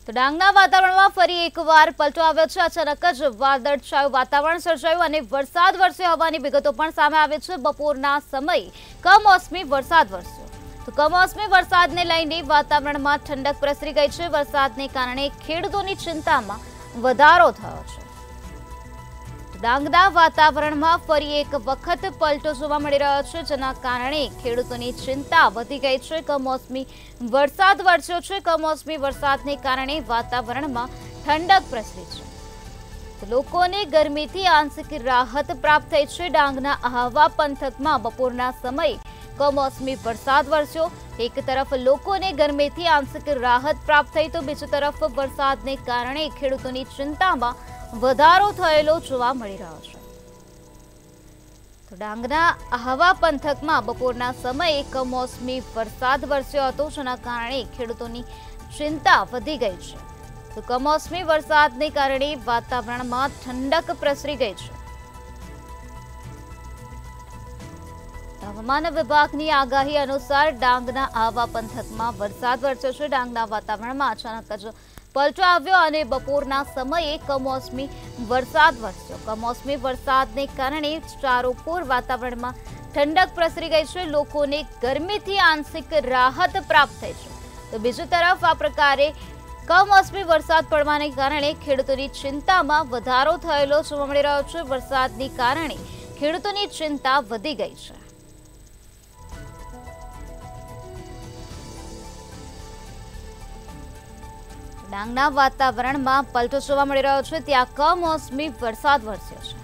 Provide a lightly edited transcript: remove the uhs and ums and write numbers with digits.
તો ડાંગના વાતાવરણમાં ફરી એકવાર પલટો આવ્યો છે। અચાનક જ વાદળછાયું વાતાવરણ સર્જાયું અને વરસાદ વરસ્યો હોવાની વિગતો પણ સામે આવી છે। બપોરના સમયે કમોસમી વરસાદ વરસ્યો તો કમોસમી વરસાદને લઈને વાતાવરણમાં ઠંડક પ્રસરી ગઈ છે। વરસાદને કારણે ખેડૂતોની ચિંતામાં વધારો થયો છે। ડાંગના વાતાવરણમાં ફરી એક વખત પલટો જોવા મળી રહ્યો છે, જેના કારણે ખેડૂતોની ચિંતા વધી ગઈ છે। કમોસમી વરસાદ વરસ્યો છે। કમોસમી વરસાદને કારણે વાતાવરણમાં ઠંડક પ્રસરી છે, લોકોને ગરમીથી આંશિક રાહત પ્રાપ્ત થઈ છે। ડાંગના આહવા પંથકમાં બપોરના સમયે કમોસમી વરસાદ વરસ્યો। એક તરફ લોકોને ગરમીથી આંશિક રાહત પ્રાપ્ત થઈ તો બીજી તરફ વરસાદને કારણે ખેડૂતોની ચિંતામાં વધારો થયેલો જોવા મળી રહ્યો છે। તો ડાંગના આહવા પંથકમાં બપોરના સમયે કમોસમી વરસાદ વરસ્યો હતો, જેના કારણે ખેડૂતોની ચિંતા વધી ગઈ છે। તો કમોસમી વરસાદને કારણે વાતાવરણમાં ઠંડક પ્રસરી ગઈ છે। હવામાન વિભાગની આગાહી અનુસાર ડાંગના આહવા પંથકમાં વરસાદ વરસ્યો છે। ડાંગના વાતાવરણમાં અચાનક જ પલટો આવ્યો અને બપોરના સમયે કમોસમી વરસાદ વરસ્યો। કમોસમી વરસાદને કારણે ચારોપોર વાતાવરણમાં ઠંડક પ્રસરી ગઈ છે, લોકોને ગરમીથી આંશિક રાહત પ્રાપ્ત થઈ છે। તો બીજી તરફ આ પ્રકારે કમોસમી વરસાદ પડવાને કારણે ખેડૂતોની ચિંતામાં વધારો થયેલો જોવા મળી રહ્યો છે। વરસાદને કારણે ખેડૂતોની ચિંતા વધી ગઈ છે। ડાંગના વાતાવરણમાં પલટો જોવા મળી રહ્યો છે, ત્યાં કમોસમી વરસાદ વરસ્યો છે।